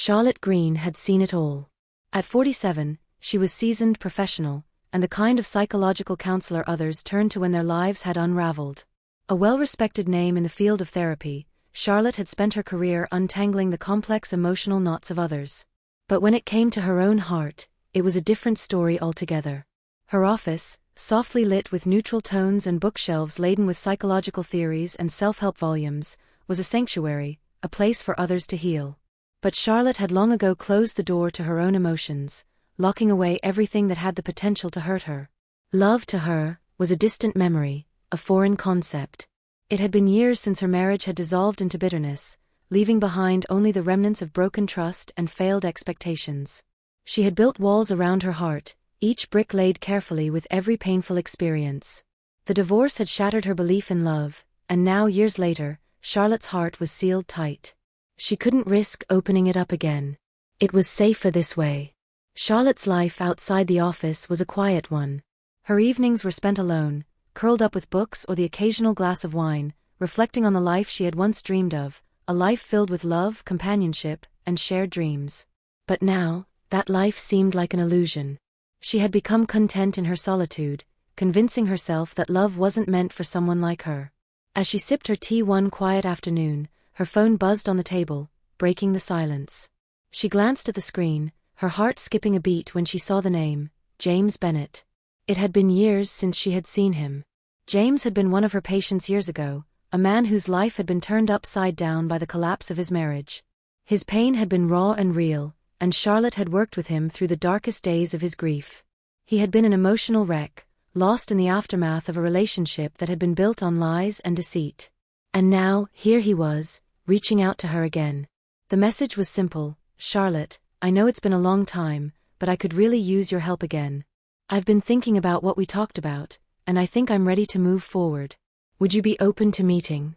Charlotte Greene had seen it all. At 47, she was seasoned professional, and the kind of psychological counselor others turned to when their lives had unraveled. A well-respected name in the field of therapy, Charlotte had spent her career untangling the complex emotional knots of others. But when it came to her own heart, it was a different story altogether. Her office, softly lit with neutral tones and bookshelves laden with psychological theories and self-help volumes, was a sanctuary, a place for others to heal. But Charlotte had long ago closed the door to her own emotions, locking away everything that had the potential to hurt her. Love to her was a distant memory, a foreign concept. It had been years since her marriage had dissolved into bitterness, leaving behind only the remnants of broken trust and failed expectations. She had built walls around her heart, each brick laid carefully with every painful experience. The divorce had shattered her belief in love, and now, years later, Charlotte's heart was sealed tight. She couldn't risk opening it up again. It was safer this way. Charlotte's life outside the office was a quiet one. Her evenings were spent alone, curled up with books or the occasional glass of wine, reflecting on the life she had once dreamed of, a life filled with love, companionship, and shared dreams. But now, that life seemed like an illusion. She had become content in her solitude, convincing herself that love wasn't meant for someone like her. As she sipped her tea one quiet afternoon, her phone buzzed on the table, breaking the silence. She glanced at the screen, her heart skipping a beat when she saw the name, James Bennett. It had been years since she had seen him. James had been one of her patients years ago, a man whose life had been turned upside down by the collapse of his marriage. His pain had been raw and real, and Charlotte had worked with him through the darkest days of his grief. He had been an emotional wreck, lost in the aftermath of a relationship that had been built on lies and deceit. And now, here he was, reaching out to her again. The message was simple: Charlotte, I know it's been a long time, but I could really use your help again. I've been thinking about what we talked about, and I think I'm ready to move forward. Would you be open to meeting?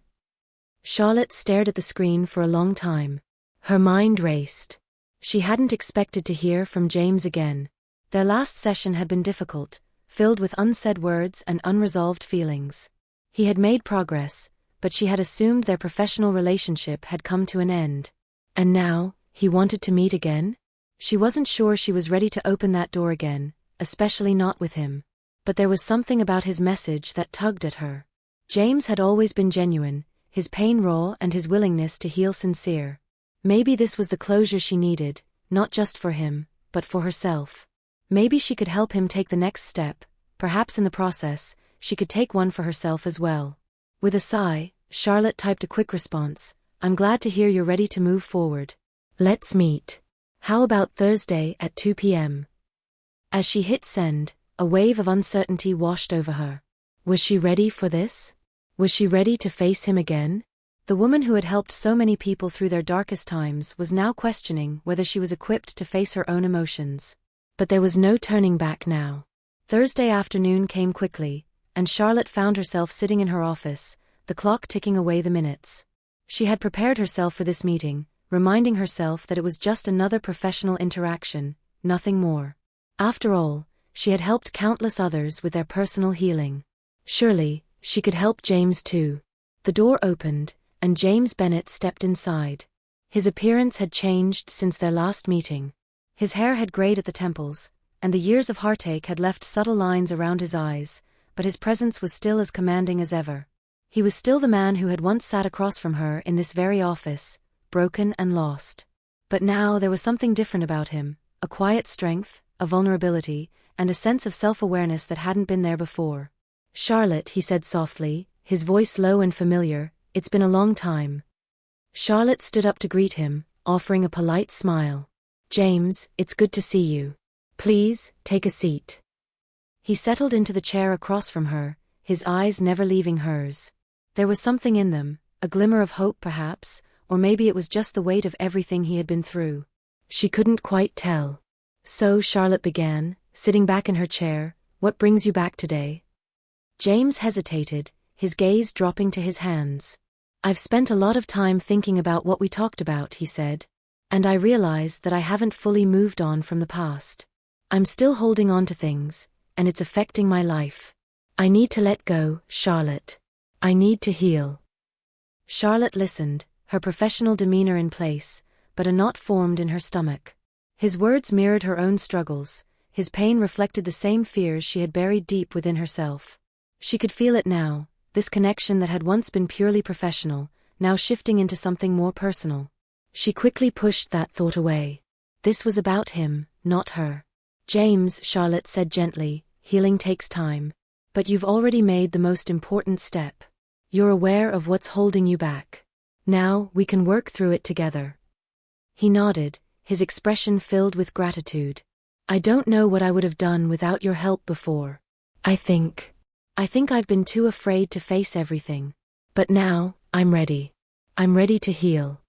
Charlotte stared at the screen for a long time. Her mind raced. She hadn't expected to hear from James again. Their last session had been difficult, filled with unsaid words and unresolved feelings. He had made progress, but she had assumed their professional relationship had come to an end. And now, he wanted to meet again? She wasn't sure she was ready to open that door again, especially not with him. But there was something about his message that tugged at her. James had always been genuine, his pain raw and his willingness to heal sincere. Maybe this was the closure she needed, not just for him, but for herself. Maybe she could help him take the next step, perhaps in the process, she could take one for herself as well. With a sigh, Charlotte typed a quick response: I'm glad to hear you're ready to move forward. Let's meet. How about Thursday at 2 p.m.? As she hit send, a wave of uncertainty washed over her. Was she ready for this? Was she ready to face him again? The woman who had helped so many people through their darkest times was now questioning whether she was equipped to face her own emotions. But there was no turning back now. Thursday afternoon came quickly, and Charlotte found herself sitting in her office, the clock ticking away the minutes. She had prepared herself for this meeting, reminding herself that it was just another professional interaction, nothing more. After all, she had helped countless others with their personal healing. Surely, she could help James too. The door opened, and James Bennett stepped inside. His appearance had changed since their last meeting. His hair had grayed at the temples, and the years of heartache had left subtle lines around his eyes, but his presence was still as commanding as ever. He was still the man who had once sat across from her in this very office, broken and lost. But now there was something different about him, a quiet strength, a vulnerability, and a sense of self-awareness that hadn't been there before. Charlotte, he said softly, his voice low and familiar, it's been a long time. Charlotte stood up to greet him, offering a polite smile. James, it's good to see you. Please, take a seat. He settled into the chair across from her, his eyes never leaving hers. There was something in them, a glimmer of hope perhaps, or maybe it was just the weight of everything he had been through. She couldn't quite tell. So Charlotte began, sitting back in her chair, what brings you back today? James hesitated, his gaze dropping to his hands. I've spent a lot of time thinking about what we talked about, he said. And I realize that I haven't fully moved on from the past. I'm still holding on to things, and it's affecting my life. I need to let go, Charlotte. I need to heal. Charlotte listened, her professional demeanor in place, but a knot formed in her stomach. His words mirrored her own struggles, his pain reflected the same fears she had buried deep within herself. She could feel it now, this connection that had once been purely professional, now shifting into something more personal. She quickly pushed that thought away. This was about him, not her. "James," Charlotte said gently, "healing takes time. But you've already made the most important step. You're aware of what's holding you back. Now, we can work through it together." He nodded, his expression filled with gratitude. "I don't know what I would have done without your help before. I think I've been too afraid to face everything. But now, I'm ready. I'm ready to heal."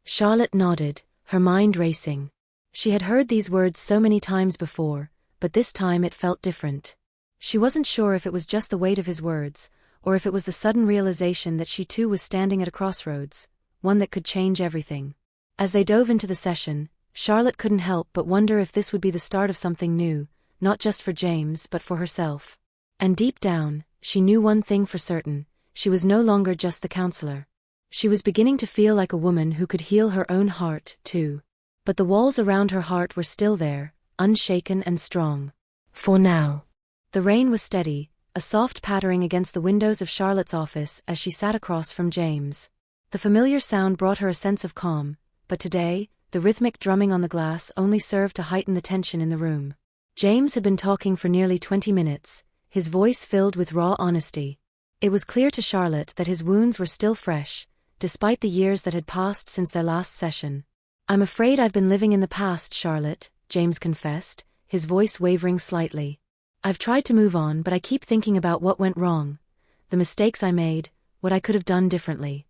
Charlotte nodded, her mind racing. She had heard these words so many times before, but this time it felt different. She wasn't sure if it was just the weight of his words, or if it was the sudden realization that she too was standing at a crossroads, one that could change everything. As they dove into the session, Charlotte couldn't help but wonder if this would be the start of something new, not just for James but for herself. And deep down, she knew one thing for certain: she was no longer just the counselor. She was beginning to feel like a woman who could heal her own heart, too. But the walls around her heart were still there, unshaken and strong. For now. The rain was steady, a soft pattering against the windows of Charlotte's office as she sat across from James. The familiar sound brought her a sense of calm, but today, the rhythmic drumming on the glass only served to heighten the tension in the room. James had been talking for nearly 20 minutes, his voice filled with raw honesty. It was clear to Charlotte that his wounds were still fresh, despite the years that had passed since their last session. "I'm afraid I've been living in the past, Charlotte," James confessed, his voice wavering slightly. "I've tried to move on, but I keep thinking about what went wrong, the mistakes I made, what I could have done differently."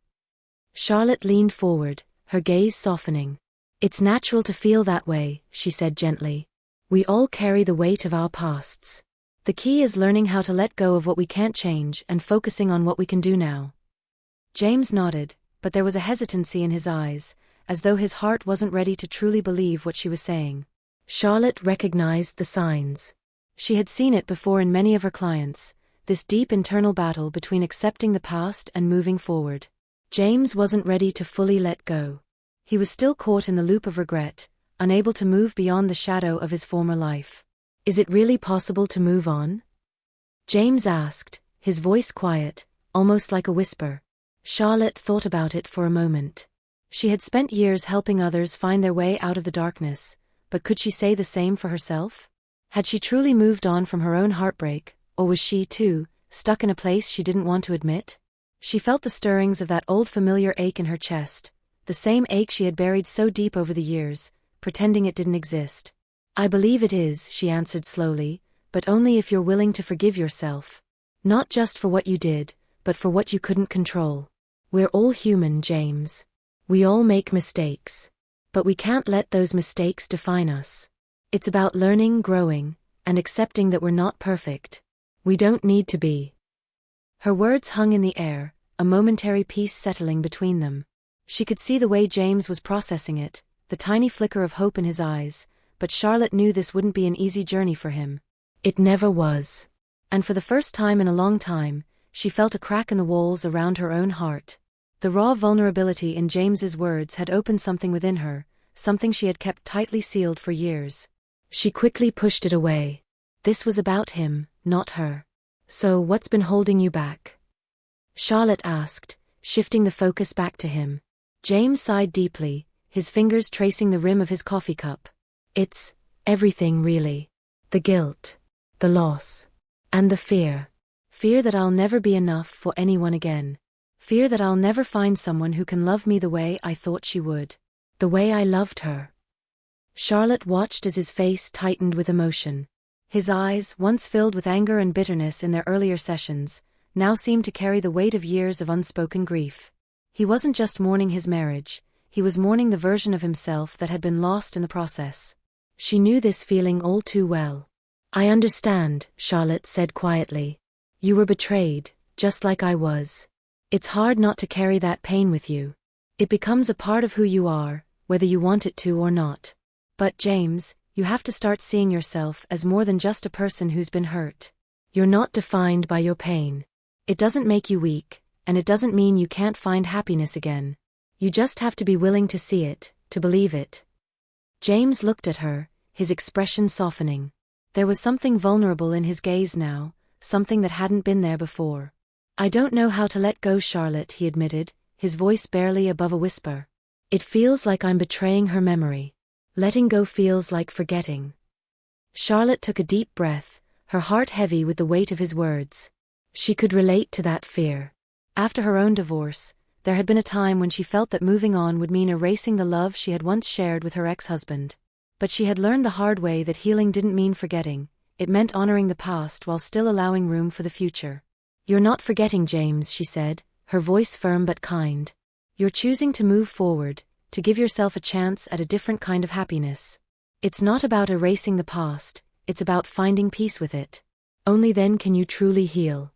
Charlotte leaned forward, her gaze softening. "It's natural to feel that way," she said gently. "We all carry the weight of our pasts. The key is learning how to let go of what we can't change and focusing on what we can do now." James nodded, but there was a hesitancy in his eyes, as though his heart wasn't ready to truly believe what she was saying. Charlotte recognized the signs. She had seen it before in many of her clients, this deep internal battle between accepting the past and moving forward. James wasn't ready to fully let go. He was still caught in the loop of regret, unable to move beyond the shadow of his former life. "Is it really possible to move on?" James asked, his voice quiet, almost like a whisper. Charlotte thought about it for a moment. She had spent years helping others find their way out of the darkness, but could she say the same for herself? Had she truly moved on from her own heartbreak, or was she, too, stuck in a place she didn't want to admit? She felt the stirrings of that old familiar ache in her chest, the same ache she had buried so deep over the years, pretending it didn't exist. "I believe it is," she answered slowly, "but only if you're willing to forgive yourself. Not just for what you did, but for what you couldn't control. We're all human, James. We all make mistakes. But we can't let those mistakes define us. It's about learning, growing, and accepting that we're not perfect. We don't need to be." Her words hung in the air, a momentary peace settling between them. She could see the way James was processing it, the tiny flicker of hope in his eyes, but Charlotte knew this wouldn't be an easy journey for him. It never was. And for the first time in a long time, she felt a crack in the walls around her own heart. The raw vulnerability in James's words had opened something within her, something she had kept tightly sealed for years. She quickly pushed it away. This was about him, not her. "So what's been holding you back?" Charlotte asked, shifting the focus back to him. James sighed deeply, his fingers tracing the rim of his coffee cup. "It's everything, really. The guilt, the loss, and the fear. Fear that I'll never be enough for anyone again. Fear that I'll never find someone who can love me the way I thought she would. The way I loved her." Charlotte watched as his face tightened with emotion. His eyes, once filled with anger and bitterness in their earlier sessions, now seemed to carry the weight of years of unspoken grief. He wasn't just mourning his marriage, he was mourning the version of himself that had been lost in the process. She knew this feeling all too well. "I understand," Charlotte said quietly. "You were betrayed, just like I was. It's hard not to carry that pain with you. It becomes a part of who you are, whether you want it to or not. But James, you have to start seeing yourself as more than just a person who's been hurt. You're not defined by your pain. It doesn't make you weak, and it doesn't mean you can't find happiness again. You just have to be willing to see it, to believe it. James looked at her, his expression softening. There was something vulnerable in his gaze now, something that hadn't been there before. I don't know how to let go, Charlotte, he admitted, his voice barely above a whisper. It feels like I'm betraying her memory. Letting go feels like forgetting. Charlotte took a deep breath, her heart heavy with the weight of his words. She could relate to that fear. After her own divorce, there had been a time when she felt that moving on would mean erasing the love she had once shared with her ex-husband. But she had learned the hard way that healing didn't mean forgetting, it meant honoring the past while still allowing room for the future. You're not forgetting, James, she said, her voice firm but kind. You're choosing to move forward, to give yourself a chance at a different kind of happiness. It's not about erasing the past, it's about finding peace with it. Only then can you truly heal.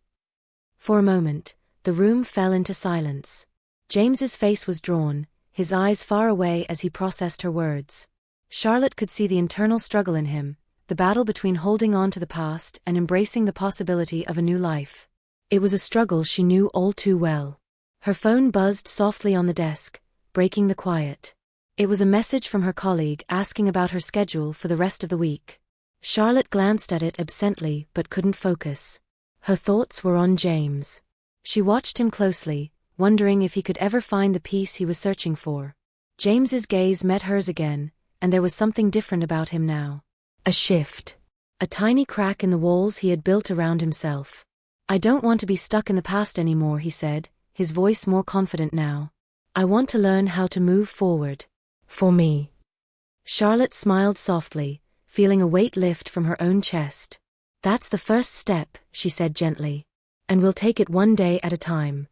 For a moment, the room fell into silence. James's face was drawn, his eyes far away as he processed her words. Charlotte could see the internal struggle in him, the battle between holding on to the past and embracing the possibility of a new life. It was a struggle she knew all too well. Her phone buzzed softly on the desk, breaking the quiet. It was a message from her colleague asking about her schedule for the rest of the week. Charlotte glanced at it absently but couldn't focus. Her thoughts were on James. She watched him closely, wondering if he could ever find the peace he was searching for. James's gaze met hers again, and there was something different about him now. A shift. A tiny crack in the walls he had built around himself. I don't want to be stuck in the past anymore, he said, his voice more confident now. I want to learn how to move forward. For me. Charlotte smiled softly, feeling a weight lift from her own chest. That's the first step, she said gently. And we'll take it one day at a time.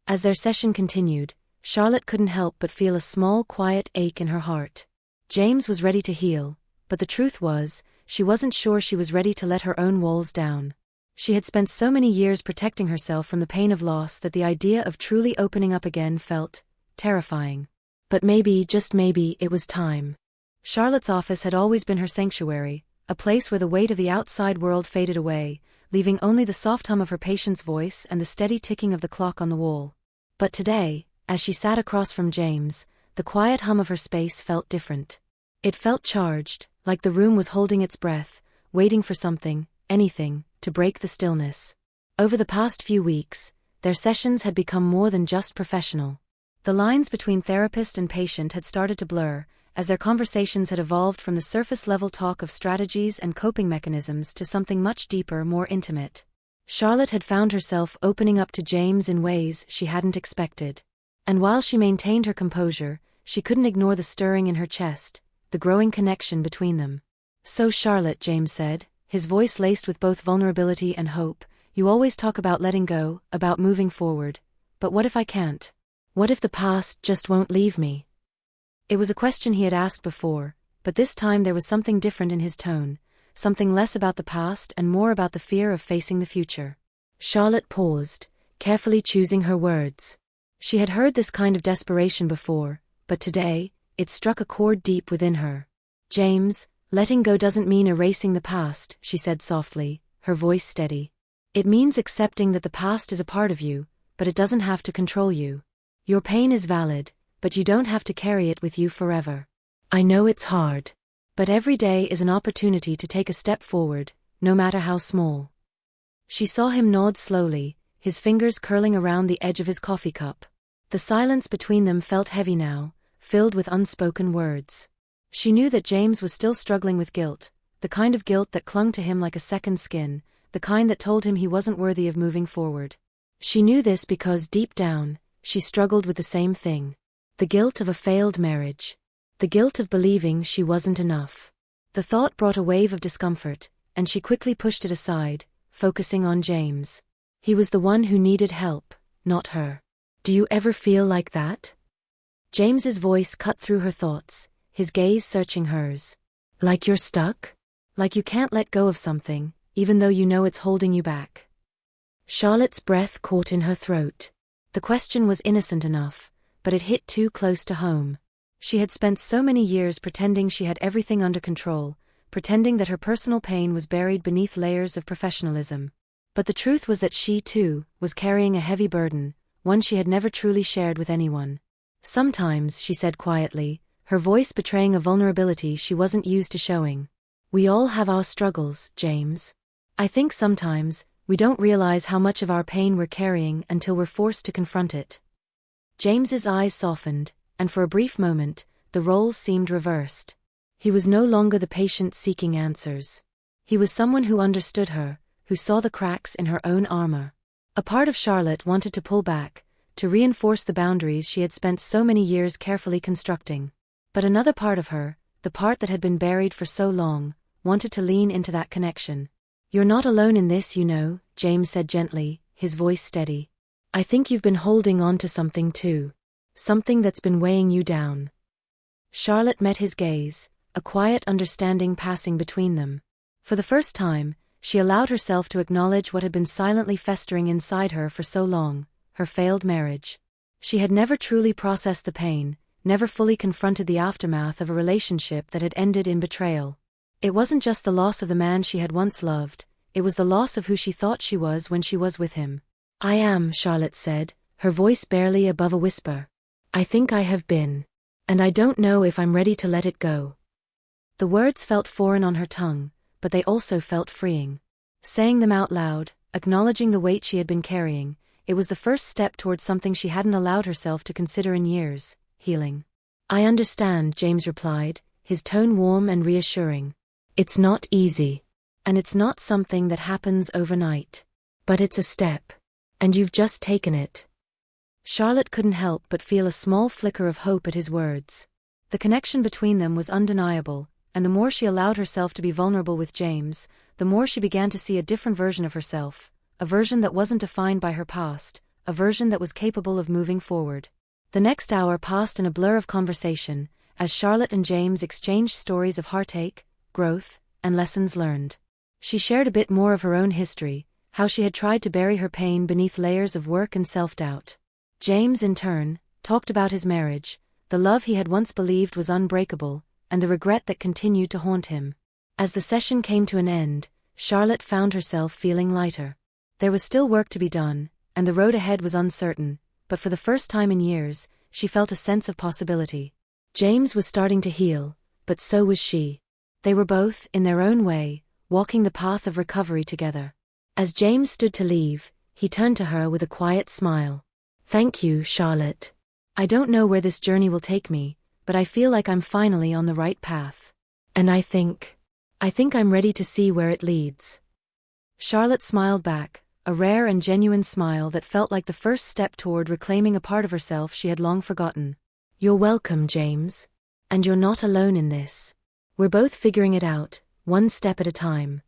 As their session continued, Charlotte couldn't help but feel a small, quiet ache in her heart. James was ready to heal, but the truth was, she wasn't sure she was ready to let her own walls down. She had spent so many years protecting herself from the pain of loss that the idea of truly opening up again felt terrifying. But maybe, just maybe, it was time. Charlotte's office had always been her sanctuary, a place where the weight of the outside world faded away, leaving only the soft hum of her patient's voice and the steady ticking of the clock on the wall. But today, as she sat across from James, the quiet hum of her space felt different. It felt charged, like the room was holding its breath, waiting for something, anything, to break the stillness. Over the past few weeks, their sessions had become more than just professional. The lines between therapist and patient had started to blur, as their conversations had evolved from the surface-level talk of strategies and coping mechanisms to something much deeper, more intimate. Charlotte had found herself opening up to James in ways she hadn't expected. And while she maintained her composure, she couldn't ignore the stirring in her chest, the growing connection between them. So Charlotte, James said, his voice laced with both vulnerability and hope, you always talk about letting go, about moving forward. But what if I can't? What if the past just won't leave me? It was a question he had asked before, but this time there was something different in his tone, something less about the past and more about the fear of facing the future. Charlotte paused, carefully choosing her words. She had heard this kind of desperation before, but today, it struck a chord deep within her. James, letting go doesn't mean erasing the past, she said softly, her voice steady. It means accepting that the past is a part of you, but it doesn't have to control you. Your pain is valid, but you don't have to carry it with you forever. I know it's hard. But every day is an opportunity to take a step forward, no matter how small. She saw him nod slowly, his fingers curling around the edge of his coffee cup. The silence between them felt heavy now, filled with unspoken words. She knew that James was still struggling with guilt, the kind of guilt that clung to him like a second skin, the kind that told him he wasn't worthy of moving forward. She knew this because deep down, she struggled with the same thing. The guilt of a failed marriage. The guilt of believing she wasn't enough. The thought brought a wave of discomfort, and she quickly pushed it aside, focusing on James. He was the one who needed help, not her. Do you ever feel like that? James's voice cut through her thoughts, his gaze searching hers. Like you're stuck? Like you can't let go of something, even though you know it's holding you back. Charlotte's breath caught in her throat. The question was innocent enough, but it hit too close to home. She had spent so many years pretending she had everything under control, pretending that her personal pain was buried beneath layers of professionalism. But the truth was that she, too, was carrying a heavy burden, one she had never truly shared with anyone. Sometimes, she said quietly, her voice betraying a vulnerability she wasn't used to showing. "We all have our struggles, James. I think sometimes, we don't realize how much of our pain we're carrying until we're forced to confront it." James's eyes softened, and for a brief moment, the roles seemed reversed. He was no longer the patient seeking answers. He was someone who understood her, who saw the cracks in her own armor. A part of Charlotte wanted to pull back, to reinforce the boundaries she had spent so many years carefully constructing. But another part of her, the part that had been buried for so long, wanted to lean into that connection. "You're not alone in this, you know," James said gently, his voice steady. "I think you've been holding on to something too. Something that's been weighing you down." Charlotte met his gaze, a quiet understanding passing between them. For the first time, she allowed herself to acknowledge what had been silently festering inside her for so long, her failed marriage. She had never truly processed the pain, never fully confronted the aftermath of a relationship that had ended in betrayal. It wasn't just the loss of the man she had once loved, it was the loss of who she thought she was when she was with him. "I am," Charlotte said, her voice barely above a whisper. "I think I have been. And I don't know if I'm ready to let it go." The words felt foreign on her tongue, but they also felt freeing. Saying them out loud, acknowledging the weight she had been carrying, it was the first step towards something she hadn't allowed herself to consider in years: healing. "I understand," James replied, his tone warm and reassuring. "It's not easy. And it's not something that happens overnight. But it's a step. And you've just taken it." Charlotte couldn't help but feel a small flicker of hope at his words. The connection between them was undeniable, and the more she allowed herself to be vulnerable with James, the more she began to see a different version of herself, a version that wasn't defined by her past, a version that was capable of moving forward. The next hour passed in a blur of conversation, as Charlotte and James exchanged stories of heartache, growth, and lessons learned. She shared a bit more of her own history, how she had tried to bury her pain beneath layers of work and self-doubt. James, in turn, talked about his marriage, the love he had once believed was unbreakable, and the regret that continued to haunt him. As the session came to an end, Charlotte found herself feeling lighter. There was still work to be done, and the road ahead was uncertain, but for the first time in years, she felt a sense of possibility. James was starting to heal, but so was she. They were both, in their own way, walking the path of recovery together. As James stood to leave, he turned to her with a quiet smile. "Thank you, Charlotte. I don't know where this journey will take me, but I feel like I'm finally on the right path. And I think I'm ready to see where it leads." Charlotte smiled back, a rare and genuine smile that felt like the first step toward reclaiming a part of herself she had long forgotten. "You're welcome, James. And you're not alone in this. We're both figuring it out, one step at a time."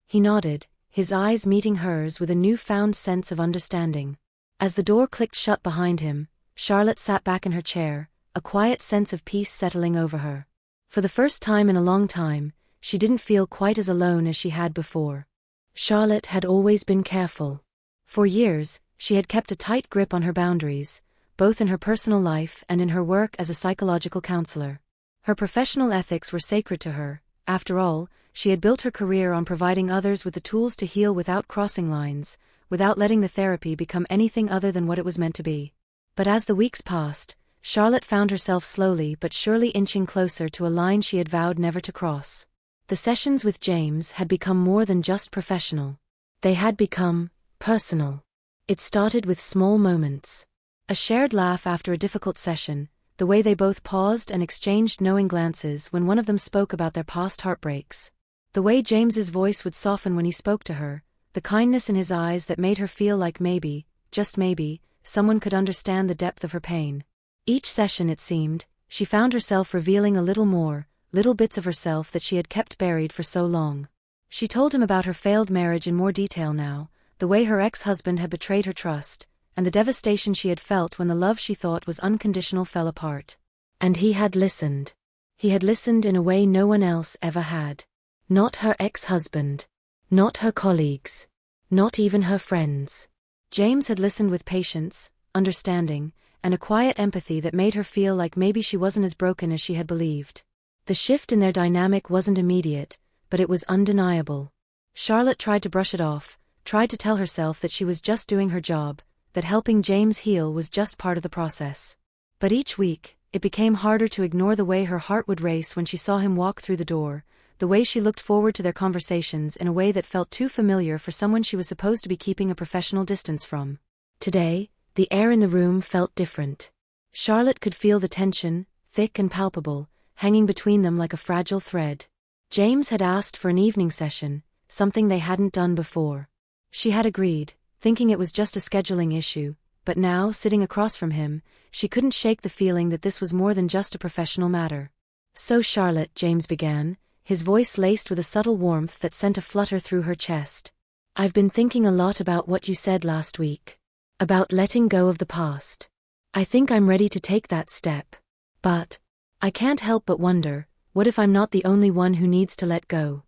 He nodded, his eyes meeting hers with a newfound sense of understanding. As the door clicked shut behind him, Charlotte sat back in her chair, a quiet sense of peace settling over her. For the first time in a long time, she didn't feel quite as alone as she had before. Charlotte had always been careful. For years, she had kept a tight grip on her boundaries, both in her personal life and in her work as a psychological counselor. Her professional ethics were sacred to her. After all, she had built her career on providing others with the tools to heal without crossing lines, without letting the therapy become anything other than what it was meant to be. But as the weeks passed, Charlotte found herself slowly but surely inching closer to a line she had vowed never to cross. The sessions with James had become more than just professional. They had become personal. It started with small moments. A shared laugh after a difficult session, the way they both paused and exchanged knowing glances when one of them spoke about their past heartbreaks. The way James's voice would soften when he spoke to her, the kindness in his eyes that made her feel like maybe, just maybe, someone could understand the depth of her pain. Each session, it seemed, she found herself revealing a little more, little bits of herself that she had kept buried for so long. She told him about her failed marriage in more detail now, the way her ex-husband had betrayed her trust, and the devastation she had felt when the love she thought was unconditional fell apart. And he had listened. He had listened in a way no one else ever had. Not her ex-husband. Not her colleagues. Not even her friends. James had listened with patience, understanding, and a quiet empathy that made her feel like maybe she wasn't as broken as she had believed. The shift in their dynamic wasn't immediate, but it was undeniable. Charlotte tried to brush it off, tried to tell herself that she was just doing her job, that helping James heal was just part of the process. But each week, it became harder to ignore the way her heart would race when she saw him walk through the door, the way she looked forward to their conversations in a way that felt too familiar for someone she was supposed to be keeping a professional distance from. Today, the air in the room felt different. Charlotte could feel the tension, thick and palpable, hanging between them like a fragile thread. James had asked for an evening session, something they hadn't done before. She had agreed, thinking it was just a scheduling issue, but now, sitting across from him, she couldn't shake the feeling that this was more than just a professional matter. "So Charlotte," James began, his voice laced with a subtle warmth that sent a flutter through her chest. "I've been thinking a lot about what you said last week. About letting go of the past. I think I'm ready to take that step. But I can't help but wonder, what if I'm not the only one who needs to let go?"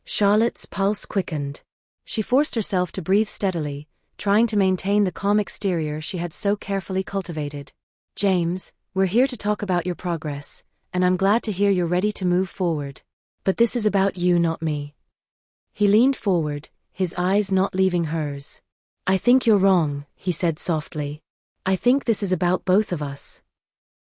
Charlotte's pulse quickened. She forced herself to breathe steadily, trying to maintain the calm exterior she had so carefully cultivated. "James, we're here to talk about your progress, and I'm glad to hear you're ready to move forward. But this is about you, not me." He leaned forward, his eyes not leaving hers. "I think you're wrong," he said softly. "I think this is about both of us."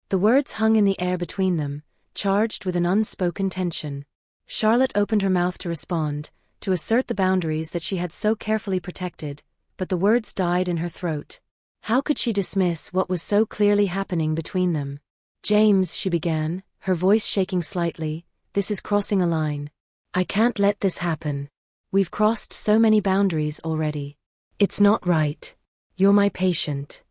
The words hung in the air between them, charged with an unspoken tension. Charlotte opened her mouth to respond, to assert the boundaries that she had so carefully protected, but the words died in her throat. How could she dismiss what was so clearly happening between them? "James," she began, her voice shaking slightly, "this is crossing a line. I can't let this happen. We've crossed so many boundaries already. It's not right. You're my patient."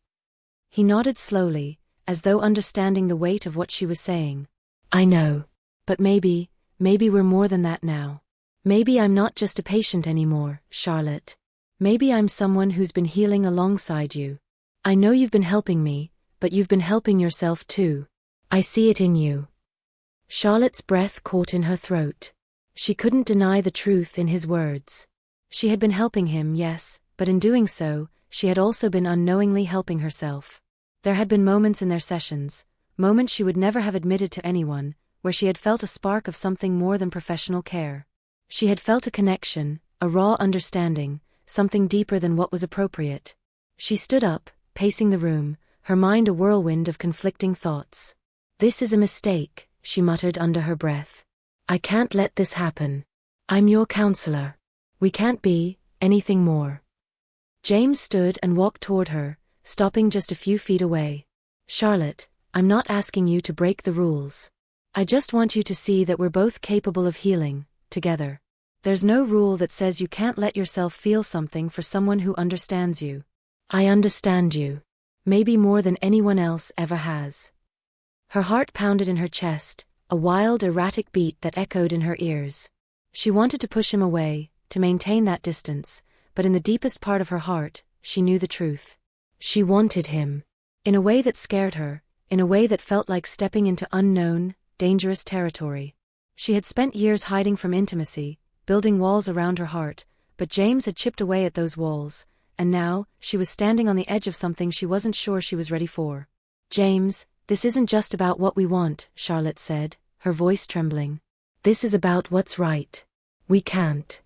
He nodded slowly, as though understanding the weight of what she was saying. "I know. But maybe we're more than that now. Maybe I'm not just a patient anymore, Charlotte. Maybe I'm someone who's been healing alongside you. I know you've been helping me, but you've been helping yourself too. I see it in you." Charlotte's breath caught in her throat. She couldn't deny the truth in his words. She had been helping him, yes, but in doing so, she had also been unknowingly helping herself. There had been moments in their sessions, moments she would never have admitted to anyone, where she had felt a spark of something more than professional care. She had felt a connection, a raw understanding, something deeper than what was appropriate. She stood up, pacing the room, her mind a whirlwind of conflicting thoughts. "This is a mistake," she muttered under her breath. "I can't let this happen. I'm your counselor. We can't be anything more." James stood and walked toward her, stopping just a few feet away. "Charlotte, I'm not asking you to break the rules. I just want you to see that we're both capable of healing, together. There's no rule that says you can't let yourself feel something for someone who understands you. I understand you. Maybe more than anyone else ever has." Her heart pounded in her chest, a wild, erratic beat that echoed in her ears. She wanted to push him away, to maintain that distance, but in the deepest part of her heart, she knew the truth. She wanted him. In a way that scared her, in a way that felt like stepping into unknown, dangerous territory. She had spent years hiding from intimacy, building walls around her heart, but James had chipped away at those walls, and now, she was standing on the edge of something she wasn't sure she was ready for. "James, this isn't just about what we want," Charlotte said, her voice trembling. "This is about what's right. We can't."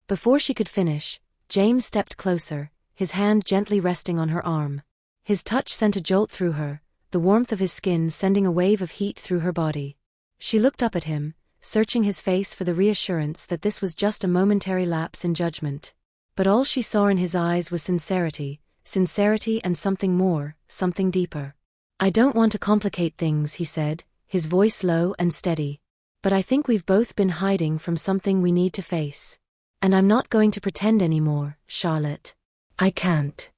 Before she could finish, James stepped closer, his hand gently resting on her arm. His touch sent a jolt through her, the warmth of his skin sending a wave of heat through her body. She looked up at him, searching his face for the reassurance that this was just a momentary lapse in judgment. But all she saw in his eyes was sincerity and something more, something deeper. "I don't want to complicate things," he said, his voice low and steady. "But I think we've both been hiding from something we need to face. And I'm not going to pretend anymore, Charlotte. I can't."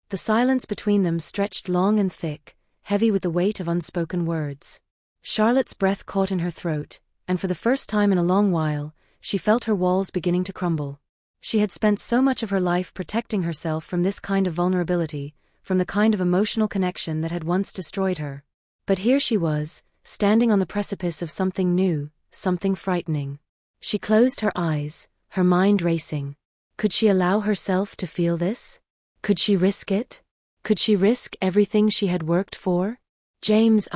The silence between them stretched long and thick, heavy with the weight of unspoken words. Charlotte's breath caught in her throat, and for the first time in a long while, she felt her walls beginning to crumble. She had spent so much of her life protecting herself from this kind of vulnerability, from the kind of emotional connection that had once destroyed her. But here she was, standing on the precipice of something new, something frightening. She closed her eyes, her mind racing. Could she allow herself to feel this? Could she risk it? Could she risk everything she had worked for? "James,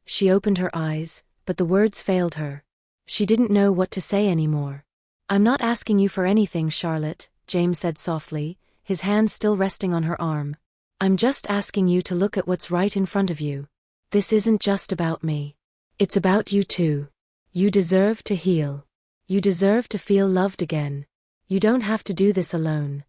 she opened her eyes, but the words failed her. She didn't know what to say anymore. "I'm not asking you for anything, Charlotte," James said softly, his hand still resting on her arm. "I'm just asking you to look at what's right in front of you. This isn't just about me. It's about you too. You deserve to heal. You deserve to feel loved again. You don't have to do this alone.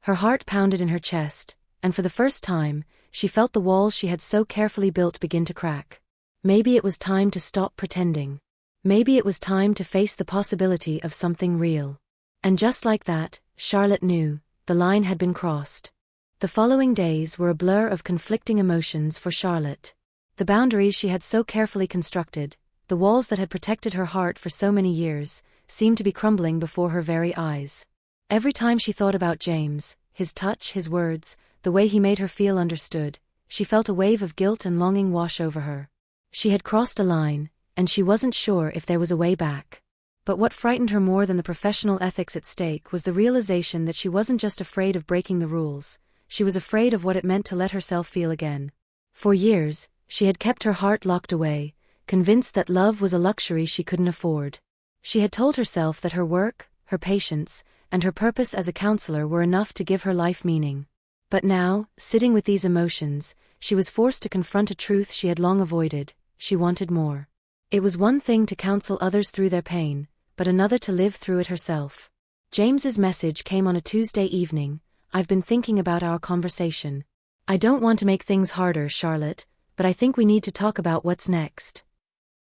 Her heart pounded in her chest, and for the first time, she felt the walls she had so carefully built begin to crack. Maybe it was time to stop pretending. Maybe it was time to face the possibility of something real. And just like that, Charlotte knew, the line had been crossed. The following days were a blur of conflicting emotions for Charlotte. The boundaries she had so carefully constructed, the walls that had protected her heart for so many years, seemed to be crumbling before her very eyes. Every time she thought about James, his touch, his words, the way he made her feel understood, she felt a wave of guilt and longing wash over her. She had crossed a line, and she wasn't sure if there was a way back. But what frightened her more than the professional ethics at stake was the realization that she wasn't just afraid of breaking the rules, she was afraid of what it meant to let herself feel again. For years, she had kept her heart locked away, convinced that love was a luxury she couldn't afford. She had told herself that her work, her patience, and her purpose as a counselor were enough to give her life meaning. But now, sitting with these emotions, she was forced to confront a truth she had long avoided: she wanted more. It was one thing to counsel others through their pain, but another to live through it herself. James's message came on a Tuesday evening. "I've been thinking about our conversation. I don't want to make things harder, Charlotte, but I think we need to talk about what's next."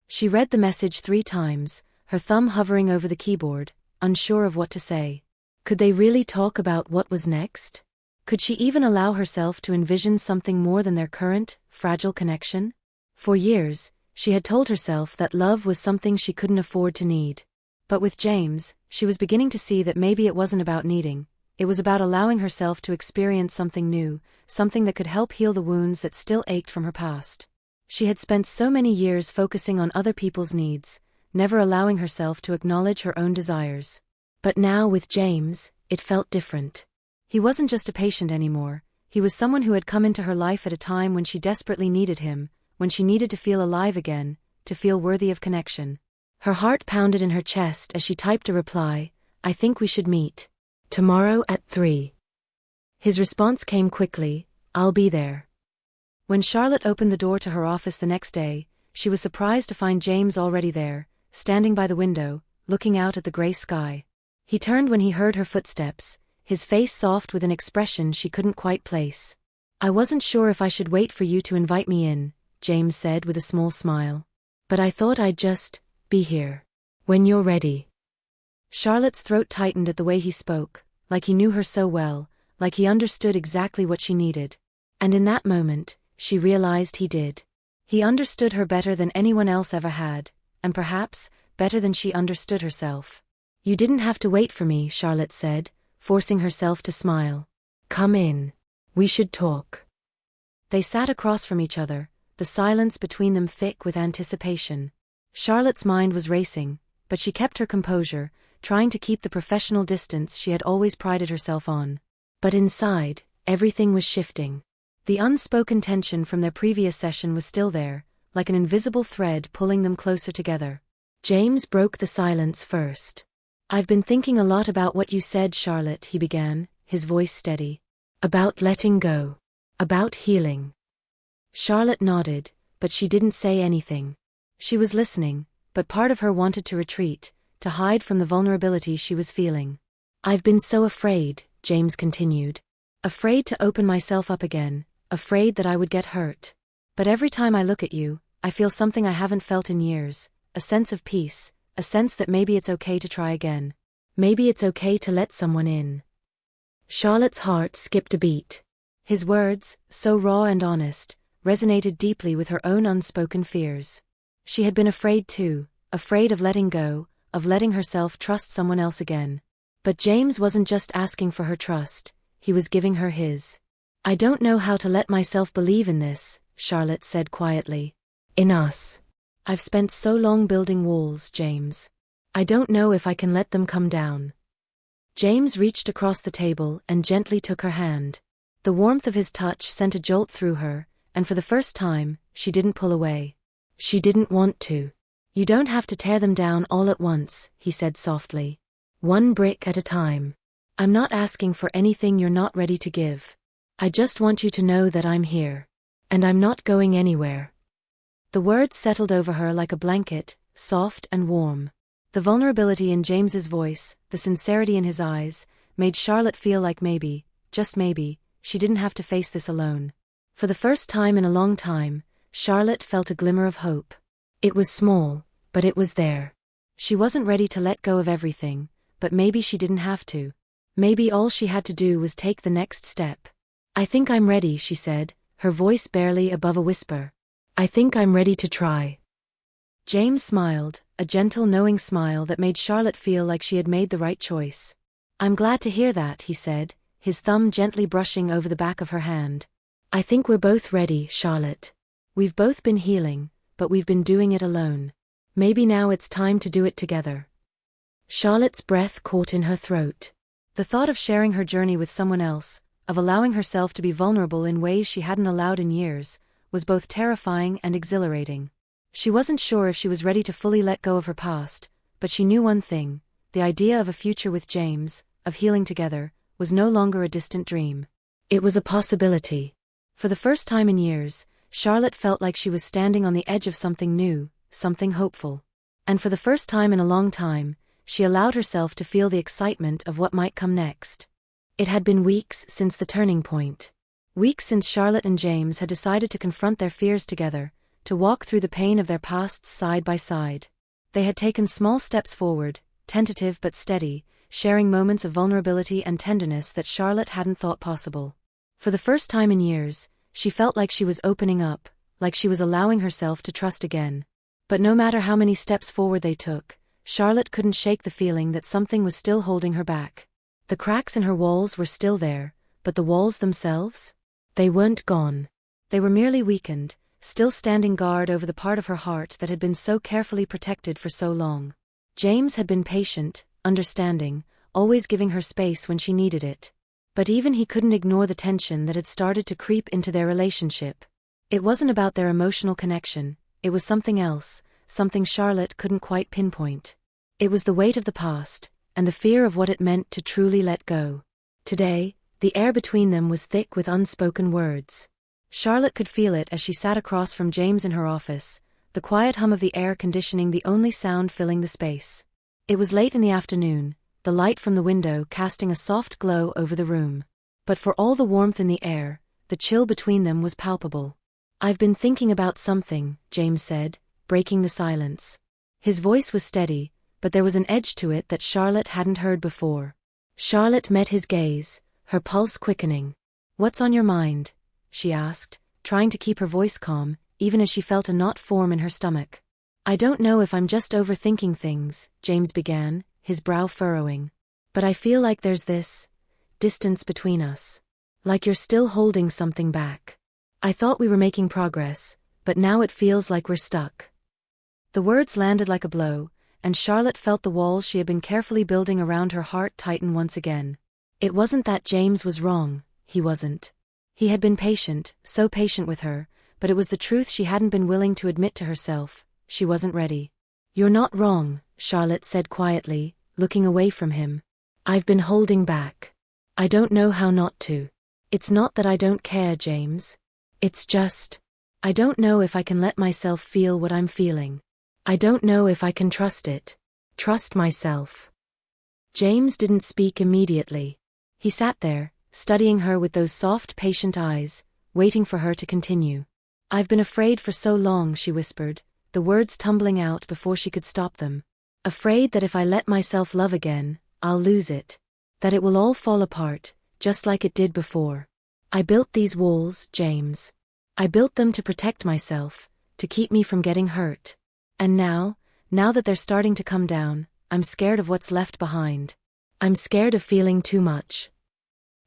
She read the message 3 times, her thumb hovering over the keyboard, unsure of what to say. Could they really talk about what was next? Could she even allow herself to envision something more than their current, fragile connection? For years, she had told herself that love was something she couldn't afford to need. But with James, she was beginning to see that maybe it wasn't about needing, it was about allowing herself to experience something new, something that could help heal the wounds that still ached from her past. She had spent so many years focusing on other people's needs, never allowing herself to acknowledge her own desires. But now with James, it felt different. He wasn't just a patient anymore, he was someone who had come into her life at a time when she desperately needed him, when she needed to feel alive again, to feel worthy of connection. Her heart pounded in her chest as she typed a reply: "I think we should meet. Tomorrow at 3. His response came quickly: "I'll be there." When Charlotte opened the door to her office the next day, she was surprised to find James already there, standing by the window, looking out at the gray sky. He turned when he heard her footsteps, his face soft with an expression she couldn't quite place. "I wasn't sure if I should wait for you to invite me in," James said with a small smile. "But I thought I'd just be here when you're ready." Charlotte's throat tightened at the way he spoke, like he knew her so well, like he understood exactly what she needed. And in that moment, she realized he did. He understood her better than anyone else ever had, and perhaps, better than she understood herself. "You didn't have to wait for me," Charlotte said, forcing herself to smile. "Come in. We should talk." They sat across from each other, the silence between them thick with anticipation. Charlotte's mind was racing, but she kept her composure, trying to keep the professional distance she had always prided herself on. But inside, everything was shifting. The unspoken tension from their previous session was still there, like an invisible thread pulling them closer together. James broke the silence first. "I've been thinking a lot about what you said, Charlotte," he began, his voice steady. "About letting go. About healing." Charlotte nodded, but she didn't say anything. She was listening, but part of her wanted to retreat, to hide from the vulnerability she was feeling. "I've been so afraid," James continued. "Afraid to open myself up again, afraid that I would get hurt. But every time I look at you, I feel something I haven't felt in years, a sense of peace, a sense that maybe it's okay to try again. Maybe it's okay to let someone in." Charlotte's heart skipped a beat. His words, so raw and honest, resonated deeply with her own unspoken fears. She had been afraid too, afraid of letting go, of letting herself trust someone else again. But James wasn't just asking for her trust, he was giving her his. "I don't know how to let myself believe in this," Charlotte said quietly. "In us. I've spent so long building walls, James. I don't know if I can let them come down." James reached across the table and gently took her hand. The warmth of his touch sent a jolt through her, and for the first time, she didn't pull away. She didn't want to. "You don't have to tear them down all at once," he said softly. "One brick at a time. I'm not asking for anything you're not ready to give. I just want you to know that I'm here. And I'm not going anywhere, The words settled over her like a blanket, soft and warm. The vulnerability in James's voice, the sincerity in his eyes, made Charlotte feel like maybe, just maybe, she didn't have to face this alone. For the first time in a long time, Charlotte felt a glimmer of hope. It was small, but it was there. She wasn't ready to let go of everything, but maybe she didn't have to. Maybe all she had to do was take the next step. "I think I'm ready," she said, her voice barely above a whisper. "I think I'm ready to try." James smiled, a gentle knowing smile that made Charlotte feel like she had made the right choice. "I'm glad to hear that," he said, his thumb gently brushing over the back of her hand. "I think we're both ready, Charlotte. We've both been healing, but we've been doing it alone. Maybe now it's time to do it together." Charlotte's breath caught in her throat. The thought of sharing her journey with someone else, of allowing herself to be vulnerable in ways she hadn't allowed in years, was both terrifying and exhilarating. She wasn't sure if she was ready to fully let go of her past, but she knew one thing: the idea of a future with James, of healing together, was no longer a distant dream. It was a possibility. For the first time in years, Charlotte felt like she was standing on the edge of something new, something hopeful. And for the first time in a long time, she allowed herself to feel the excitement of what might come next. It had been weeks since the turning point. Weeks since Charlotte and James had decided to confront their fears together, to walk through the pain of their pasts side by side. They had taken small steps forward, tentative but steady, sharing moments of vulnerability and tenderness that Charlotte hadn't thought possible. For the first time in years, she felt like she was opening up, like she was allowing herself to trust again. But no matter how many steps forward they took, Charlotte couldn't shake the feeling that something was still holding her back. The cracks in her walls were still there, but the walls themselves? They weren't gone. They were merely weakened, still standing guard over the part of her heart that had been so carefully protected for so long. James had been patient, understanding, always giving her space when she needed it. But even he couldn't ignore the tension that had started to creep into their relationship. It wasn't about their emotional connection, it was something else, something Charlotte couldn't quite pinpoint. It was the weight of the past, and the fear of what it meant to truly let go. Today, the air between them was thick with unspoken words. Charlotte could feel it as she sat across from James in her office, the quiet hum of the air conditioning the only sound filling the space. It was late in the afternoon, the light from the window casting a soft glow over the room. But for all the warmth in the air, the chill between them was palpable. "I've been thinking about something," James said, breaking the silence. His voice was steady, but there was an edge to it that Charlotte hadn't heard before. Charlotte met his gaze, her pulse quickening. "What's on your mind?" she asked, trying to keep her voice calm, even as she felt a knot form in her stomach. "I don't know if I'm just overthinking things," James began, his brow furrowing. "But I feel like there's this distance between us. Like you're still holding something back. I thought we were making progress, but now it feels like we're stuck." The words landed like a blow, and Charlotte felt the walls she had been carefully building around her heart tighten once again. It wasn't that James was wrong, he wasn't. He had been patient, so patient with her, but it was the truth she hadn't been willing to admit to herself: she wasn't ready. "You're not wrong," Charlotte said quietly, looking away from him. "I've been holding back. I don't know how not to. It's not that I don't care, James. It's just, I don't know if I can let myself feel what I'm feeling. I don't know if I can trust it. Trust myself." James didn't speak immediately. He sat there, studying her with those soft, patient eyes, waiting for her to continue. "I've been afraid for so long," she whispered, the words tumbling out before she could stop them. "Afraid that if I let myself love again, I'll lose it. That it will all fall apart, just like it did before. I built these walls, James. I built them to protect myself, to keep me from getting hurt. And now that they're starting to come down, I'm scared of what's left behind. I'm scared of feeling too much."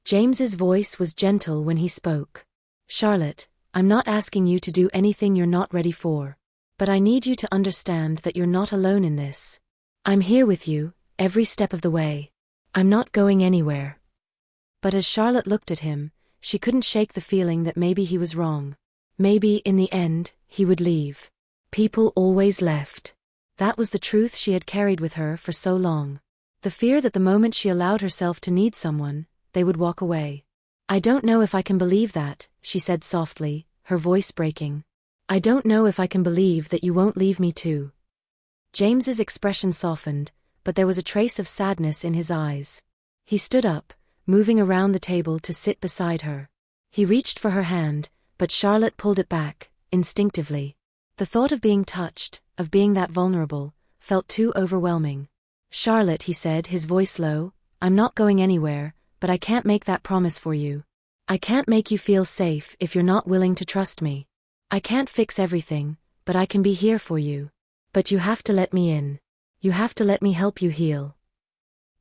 James's voice was gentle when he spoke. "Charlotte, I'm not asking you to do anything you're not ready for. But I need you to understand that you're not alone in this. I'm here with you, every step of the way. I'm not going anywhere." But as Charlotte looked at him, she couldn't shake the feeling that maybe he was wrong. Maybe, in the end, he would leave. People always left. That was the truth she had carried with her for so long. The fear that the moment she allowed herself to need someone, they would walk away. "I don't know if I can believe that," she said softly, her voice breaking. I don't know if I can believe that you won't leave me too. James's expression softened, but there was a trace of sadness in his eyes. He stood up, moving around the table to sit beside her. He reached for her hand, but Charlotte pulled it back, instinctively. The thought of being touched, of being that vulnerable, felt too overwhelming. Charlotte, he said, his voice low, I'm not going anywhere, but I can't make that promise for you. I can't make you feel safe if you're not willing to trust me. I can't fix everything, but I can be here for you. But you have to let me in. You have to let me help you heal.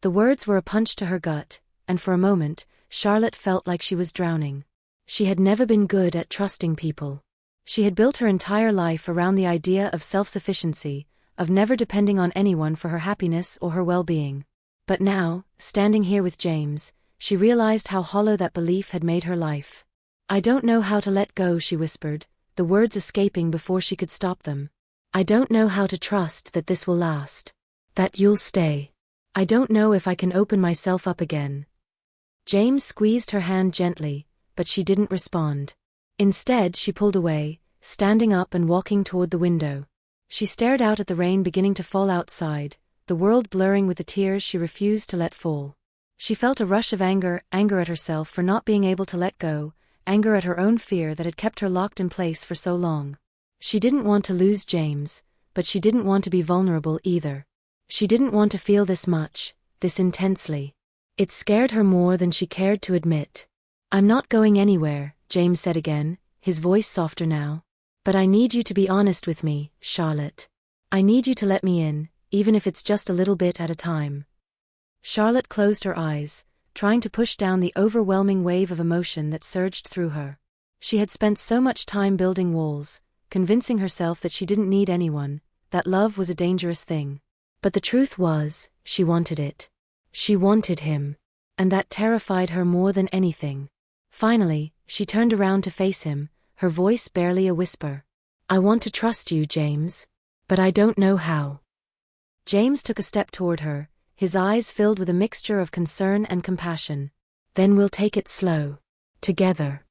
The words were a punch to her gut, and for a moment, Charlotte felt like she was drowning. She had never been good at trusting people. She had built her entire life around the idea of self-sufficiency, of never depending on anyone for her happiness or her well-being. But now, standing here with James, she realized how hollow that belief had made her life. I don't know how to let go, she whispered, the words escaping before she could stop them. I don't know how to trust that this will last. That you'll stay. I don't know if I can open myself up again. James squeezed her hand gently, but she didn't respond. Instead, she pulled away, standing up and walking toward the window. She stared out at the rain beginning to fall outside, the world blurring with the tears she refused to let fall. She felt a rush of anger at herself for not being able to let go, anger at her own fear that had kept her locked in place for so long. She didn't want to lose James, but she didn't want to be vulnerable either. She didn't want to feel this much, this intensely. It scared her more than she cared to admit. I'm not going anywhere, James said again, his voice softer now. But I need you to be honest with me, Charlotte. I need you to let me in, even if it's just a little bit at a time. Charlotte closed her eyes, trying to push down the overwhelming wave of emotion that surged through her. She had spent so much time building walls, convincing herself that she didn't need anyone, that love was a dangerous thing. But the truth was, she wanted it. She wanted him. And that terrified her more than anything. Finally, she turned around to face him, her voice barely a whisper. I want to trust you, James. But I don't know how. James took a step toward her, his eyes filled with a mixture of concern and compassion. Then we'll take it slow. Together.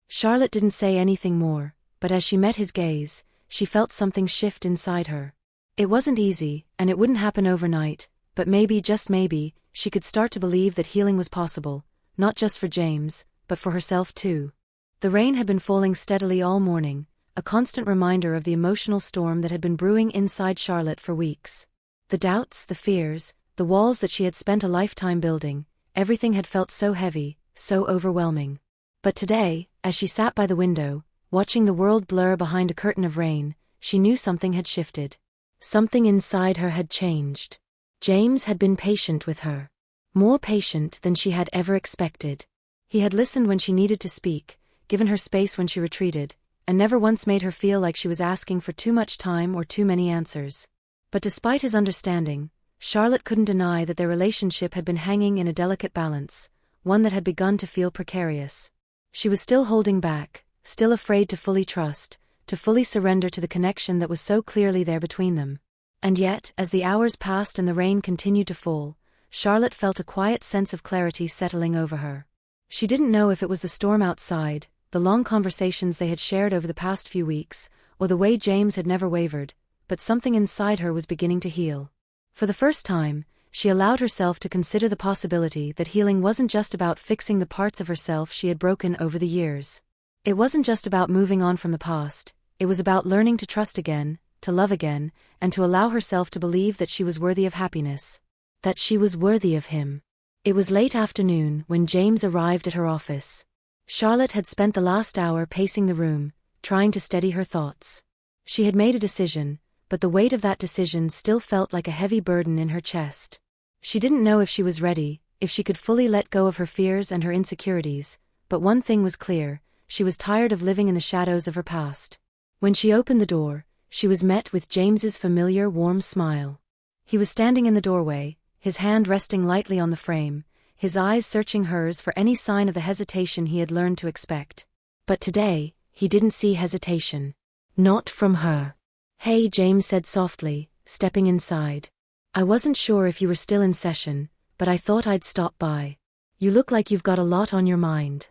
Charlotte didn't say anything more, but as she met his gaze, she felt something shift inside her. It wasn't easy, and it wouldn't happen overnight, but maybe, just maybe, she could start to believe that healing was possible, not just for James, but for herself too. The rain had been falling steadily all morning, a constant reminder of the emotional storm that had been brewing inside Charlotte for weeks. The doubts, the fears, the walls that she had spent a lifetime building, everything had felt so heavy, so overwhelming. But today, as she sat by the window, watching the world blur behind a curtain of rain, she knew something had shifted. Something inside her had changed. James had been patient with her. More patient than she had ever expected. He had listened when she needed to speak, given her space when she retreated, and never once made her feel like she was asking for too much time or too many answers. But despite his understanding, Charlotte couldn't deny that their relationship had been hanging in a delicate balance, one that had begun to feel precarious. She was still holding back, still afraid to fully trust, to fully surrender to the connection that was so clearly there between them. And yet, as the hours passed and the rain continued to fall, Charlotte felt a quiet sense of clarity settling over her. She didn't know if it was the storm outside, the long conversations they had shared over the past few weeks, or the way James had never wavered, but something inside her was beginning to heal. For the first time, she allowed herself to consider the possibility that healing wasn't just about fixing the parts of herself she had broken over the years. It wasn't just about moving on from the past, it was about learning to trust again, to love again, and to allow herself to believe that she was worthy of happiness. That she was worthy of him. It was late afternoon when James arrived at her office. Charlotte had spent the last hour pacing the room, trying to steady her thoughts. She had made a decision, but the weight of that decision still felt like a heavy burden in her chest. She didn't know if she was ready, if she could fully let go of her fears and her insecurities, but one thing was clear, she was tired of living in the shadows of her past. When she opened the door, she was met with James's familiar warm smile. He was standing in the doorway, his hand resting lightly on the frame, his eyes searching hers for any sign of the hesitation he had learned to expect. But today, he didn't see hesitation. Not from her. Hey, James said softly, stepping inside. I wasn't sure if you were still in session, but I thought I'd stop by. You look like you've got a lot on your mind.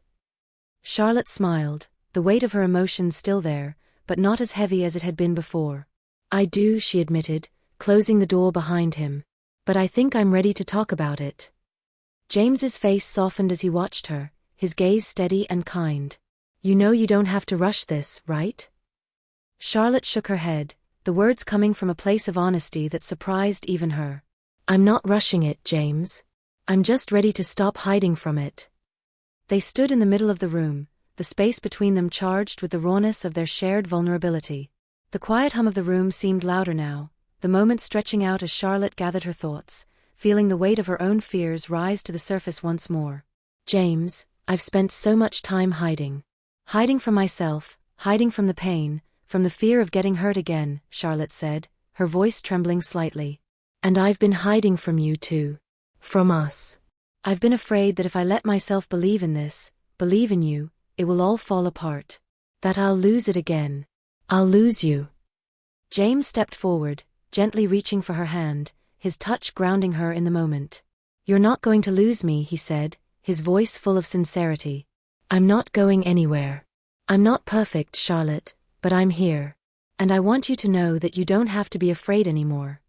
Charlotte smiled, the weight of her emotions still there, but not as heavy as it had been before. "I do," she admitted, closing the door behind him. "But I think I'm ready to talk about it." James's face softened as he watched her, his gaze steady and kind. "You know you don't have to rush this, right?" Charlotte shook her head, the words coming from a place of honesty that surprised even her. "I'm not rushing it, James. I'm just ready to stop hiding from it." They stood in the middle of the room, the space between them charged with the rawness of their shared vulnerability. The quiet hum of the room seemed louder now, the moment stretching out as Charlotte gathered her thoughts, feeling the weight of her own fears rise to the surface once more. "James, I've spent so much time hiding. Hiding from myself, hiding from the pain, from the fear of getting hurt again," Charlotte said, her voice trembling slightly. "And I've been hiding from you too. From us. I've been afraid that if I let myself believe in this, believe in you, it will all fall apart. That I'll lose it again. I'll lose you." James stepped forward, gently reaching for her hand, his touch grounding her in the moment. "You're not going to lose me," he said, his voice full of sincerity. "I'm not going anywhere. I'm not perfect, Charlotte, but I'm here. And I want you to know that you don't have to be afraid anymore."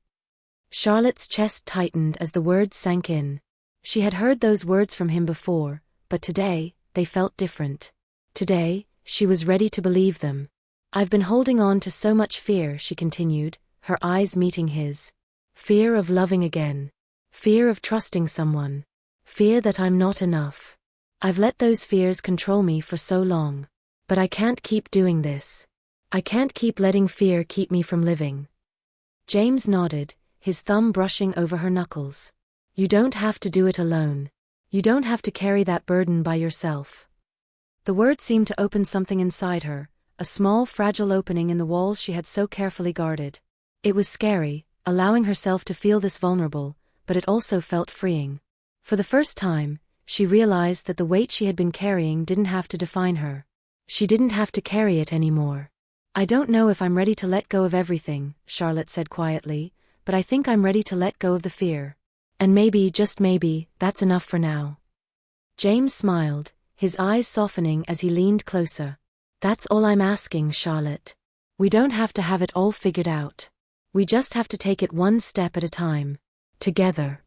Charlotte's chest tightened as the words sank in. She had heard those words from him before, but today, they felt different. Today, she was ready to believe them. "I've been holding on to so much fear," she continued, her eyes meeting his. "Fear of loving again. Fear of trusting someone. Fear that I'm not enough. I've let those fears control me for so long. But I can't keep doing this. I can't keep letting fear keep me from living." James nodded, his thumb brushing over her knuckles. "You don't have to do it alone. You don't have to carry that burden by yourself." The word seemed to open something inside her, a small fragile opening in the walls she had so carefully guarded. It was scary, allowing herself to feel this vulnerable, but it also felt freeing. For the first time, she realized that the weight she had been carrying didn't have to define her. She didn't have to carry it anymore. "I don't know if I'm ready to let go of everything," Charlotte said quietly, "but I think I'm ready to let go of the fear. And maybe, just maybe, that's enough for now." James smiled, his eyes softening as he leaned closer. "That's all I'm asking, Charlotte. We don't have to have it all figured out. We just have to take it one step at a time. Together."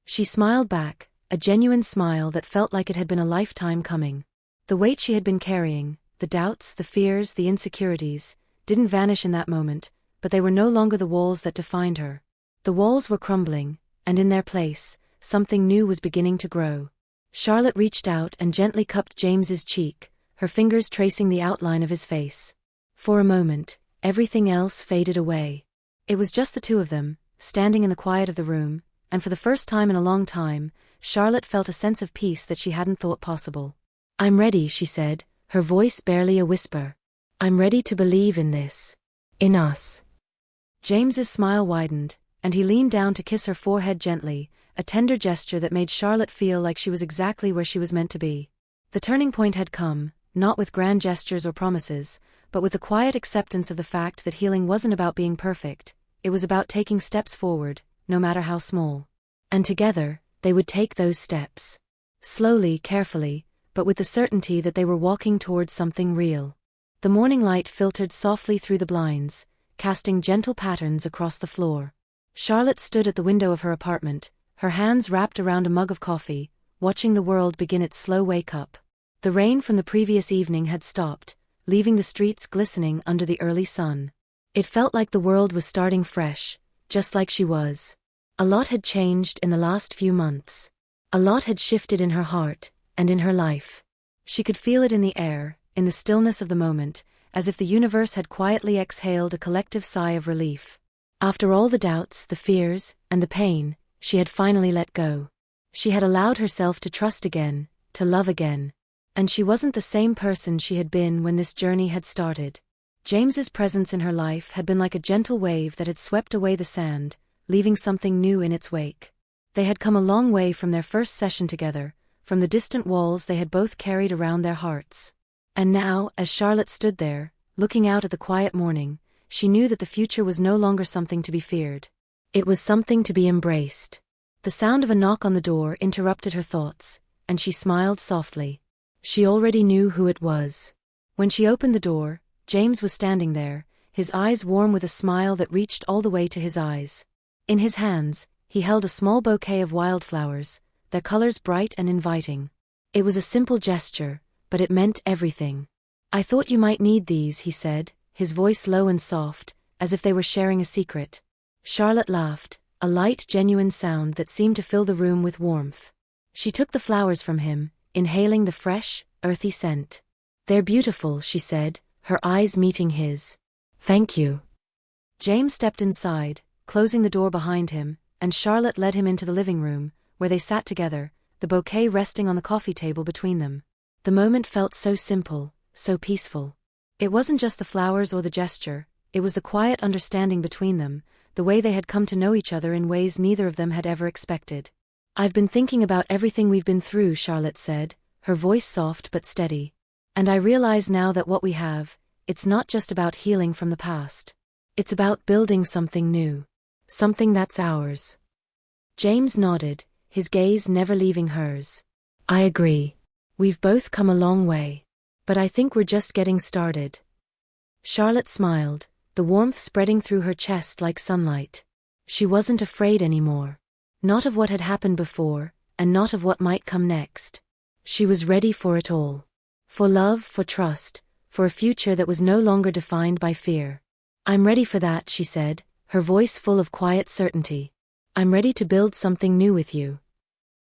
She smiled back, a genuine smile that felt like it had been a lifetime coming. The weight she had been carrying, the doubts, the fears, the insecurities, didn't vanish in that moment, but they were no longer the walls that defined her. The walls were crumbling, and in their place, something new was beginning to grow. Charlotte reached out and gently cupped James's cheek, her fingers tracing the outline of his face. For a moment, everything else faded away. It was just the two of them, standing in the quiet of the room, and for the first time in a long time, Charlotte felt a sense of peace that she hadn't thought possible. "I'm ready," she said, her voice barely a whisper. "I'm ready to believe in this. In us." James's smile widened, and he leaned down to kiss her forehead gently, a tender gesture that made Charlotte feel like she was exactly where she was meant to be. The turning point had come, not with grand gestures or promises, but with the quiet acceptance of the fact that healing wasn't about being perfect, it was about taking steps forward, no matter how small. And together, they would take those steps. Slowly, carefully, but with the certainty that they were walking towards something real. The morning light filtered softly through the blinds, casting gentle patterns across the floor. Charlotte stood at the window of her apartment, her hands wrapped around a mug of coffee, watching the world begin its slow wake-up. The rain from the previous evening had stopped, leaving the streets glistening under the early sun. It felt like the world was starting fresh, just like she was. A lot had changed in the last few months. A lot had shifted in her heart, and in her life. She could feel it in the air, in the stillness of the moment, as if the universe had quietly exhaled a collective sigh of relief. After all the doubts, the fears, and the pain, she had finally let go. She had allowed herself to trust again, to love again. And she wasn't the same person she had been when this journey had started. James's presence in her life had been like a gentle wave that had swept away the sand, leaving something new in its wake. They had come a long way from their first session together, from the distant walls they had both carried around their hearts. And now, as Charlotte stood there, looking out at the quiet morning, she knew that the future was no longer something to be feared. It was something to be embraced. The sound of a knock on the door interrupted her thoughts, and she smiled softly. She already knew who it was. When she opened the door, James was standing there, his eyes warm with a smile that reached all the way to his eyes. In his hands, he held a small bouquet of wildflowers, their colors bright and inviting. It was a simple gesture, but it meant everything. "I thought you might need these," he said, his voice low and soft, as if they were sharing a secret. Charlotte laughed, a light, genuine sound that seemed to fill the room with warmth. She took the flowers from him, inhaling the fresh, earthy scent. "They're beautiful," she said, her eyes meeting his. "Thank you." James stepped inside, closing the door behind him, and Charlotte led him into the living room, where they sat together, the bouquet resting on the coffee table between them. The moment felt so simple, so peaceful. It wasn't just the flowers or the gesture, it was the quiet understanding between them, the way they had come to know each other in ways neither of them had ever expected. "I've been thinking about everything we've been through," Charlotte said, her voice soft but steady. "And I realize now that what we have, it's not just about healing from the past. It's about building something new. Something that's ours." James nodded, his gaze never leaving hers. "I agree. We've both come a long way. But I think we're just getting started." Charlotte smiled, the warmth spreading through her chest like sunlight. She wasn't afraid anymore. Not of what had happened before, and not of what might come next. She was ready for it all. For love, for trust, for a future that was no longer defined by fear. "I'm ready for that," she said, her voice full of quiet certainty. "I'm ready to build something new with you."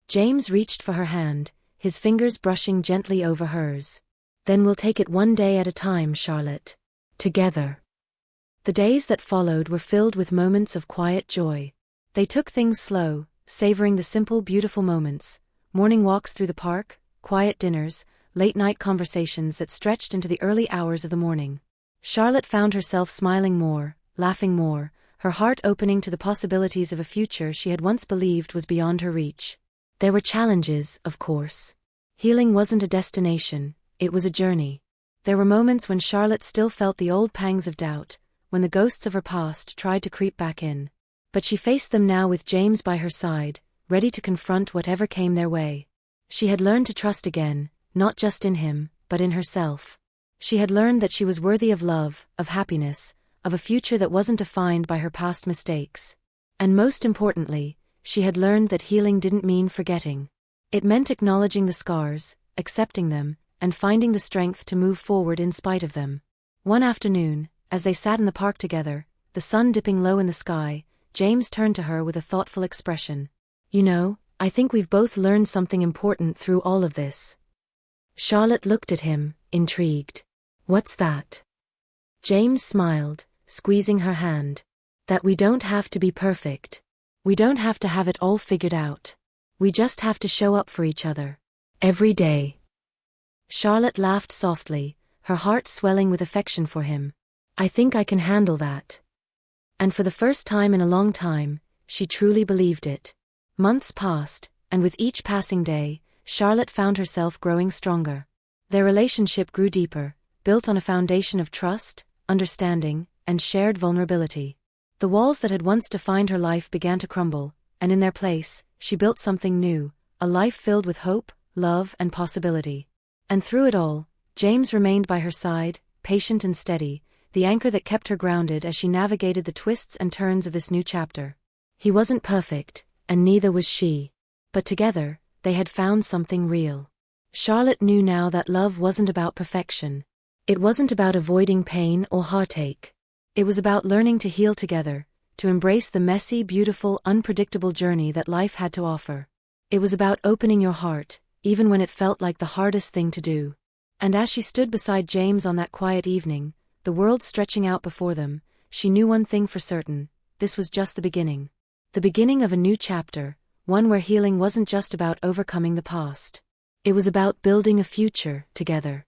James reached for her hand, his fingers brushing gently over hers. "Then we'll take it one day at a time, Charlotte. Together." The days that followed were filled with moments of quiet joy. They took things slow, savoring the simple, beautiful moments, morning walks through the park, quiet dinners, late-night conversations that stretched into the early hours of the morning. Charlotte found herself smiling more, laughing more, her heart opening to the possibilities of a future she had once believed was beyond her reach. There were challenges, of course. Healing wasn't a destination, it was a journey. There were moments when Charlotte still felt the old pangs of doubt, when the ghosts of her past tried to creep back in. But she faced them now with James by her side, ready to confront whatever came their way. She had learned to trust again, not just in him, but in herself. She had learned that she was worthy of love, of happiness, of a future that wasn't defined by her past mistakes. And most importantly, she had learned that healing didn't mean forgetting. It meant acknowledging the scars, accepting them, and finding the strength to move forward in spite of them. One afternoon, as they sat in the park together, the sun dipping low in the sky, James turned to her with a thoughtful expression. "You know, I think we've both learned something important through all of this." Charlotte looked at him, intrigued. "What's that?" James smiled, squeezing her hand. "That we don't have to be perfect. We don't have to have it all figured out. We just have to show up for each other. Every day." Charlotte laughed softly, her heart swelling with affection for him. "I think I can handle that." And for the first time in a long time, she truly believed it. Months passed, and with each passing day, Charlotte found herself growing stronger. Their relationship grew deeper, built on a foundation of trust, understanding, and shared vulnerability. The walls that had once defined her life began to crumble, and in their place, she built something new, a life filled with hope, love, and possibility. And through it all, James remained by her side, patient and steady, the anchor that kept her grounded as she navigated the twists and turns of this new chapter. He wasn't perfect, and neither was she. But together, they had found something real. Charlotte knew now that love wasn't about perfection. It wasn't about avoiding pain or heartache. It was about learning to heal together, to embrace the messy, beautiful, unpredictable journey that life had to offer. It was about opening your heart, even when it felt like the hardest thing to do. And as she stood beside James on that quiet evening, the world stretching out before them, she knew one thing for certain: this was just the beginning. The beginning of a new chapter, one where healing wasn't just about overcoming the past. It was about building a future together.